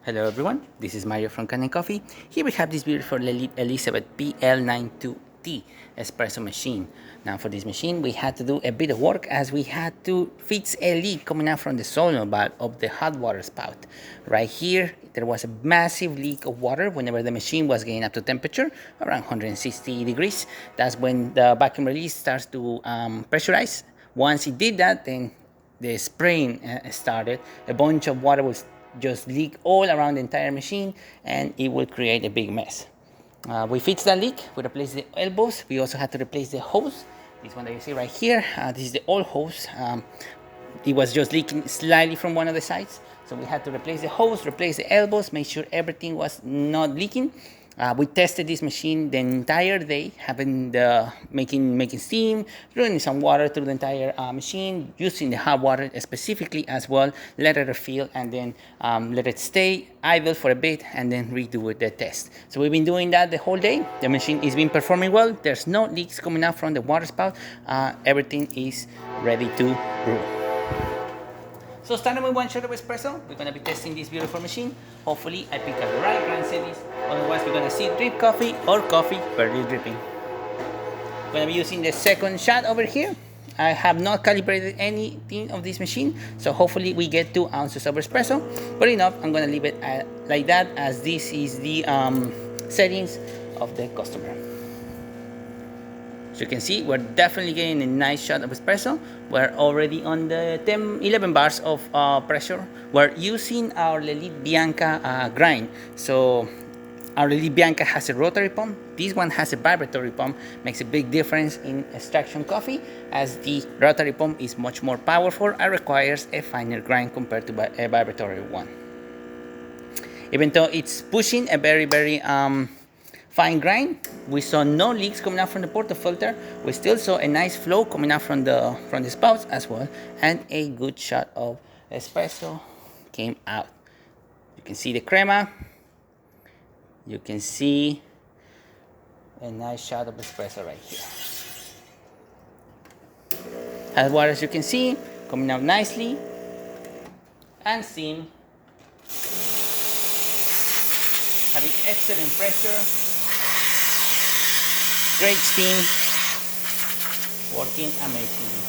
Hello everyone, this is Mario from Kanen Coffee. Here we have this beautiful Lelit Elizabeth PL92T espresso machine. Now for this machine we had to do a bit of work as we had to fix a leak coming out from the solenoid valve of the hot water spout. Right here there was a massive leak of water whenever the machine was getting up to temperature around 160 degrees. That's when the vacuum release starts to pressurize. Once it did that, then the spraying started. A bunch of water was just leak all around the entire machine and it will create a big mess. We fixed that leak, we replaced the elbows, we also had to replace the hose. This one that you see right here, this is the old hose. It was just leaking slightly from one of the sides, so we had to replace the hose, replace the elbows, make sure everything was not leaking. We tested this machine the entire day, having making steam, running some water through the entire machine, using the hot water specifically as well, let it refill, and then let it stay idle for a bit, and then redo the test. So we've been doing that the whole day. The machine is been performing well. There's no leaks coming out from the water spout. Everything is ready to brew. So starting with one shot of espresso, we're gonna be testing this beautiful machine. Hopefully I pick up the right grind settings, otherwise we're gonna see drip coffee or coffee barely dripping. I'm gonna be using the second shot over here. I have not calibrated anything of this machine, so hopefully we get 2 ounces of espresso. But enough, I'm gonna leave it like that, as this is the settings of the customer. So you can see we're definitely getting a nice shot of espresso. We're already on the 11 bars of pressure. We're using our Lelit Bianca grind. So our Lelit Bianca has a rotary pump. This one has a vibratory pump. Makes a big difference in extraction coffee, as the rotary pump is much more powerful and requires a finer grind compared to a vibratory one. Even though it's pushing a very fine grind, we saw no leaks coming out from the portafilter. We still saw a nice flow coming out from the spouts as well, and a good shot of espresso came out. You can see the crema. You can see a nice shot of espresso right here. Hot water, as you can see, coming out nicely, and steam having excellent pressure. Great steam, working amazingly.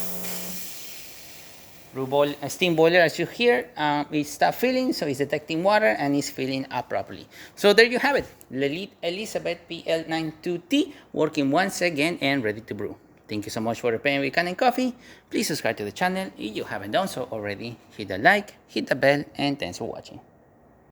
Steam boiler, as you hear, it stopped filling, so it's detecting water and is filling up properly. So there you have it, Lelit Elizabeth PL92T working once again and ready to brew. Thank you so much for repairing with Kanen Coffee. Please subscribe to the channel if you haven't done so already. Hit the like, hit the bell, and thanks for watching.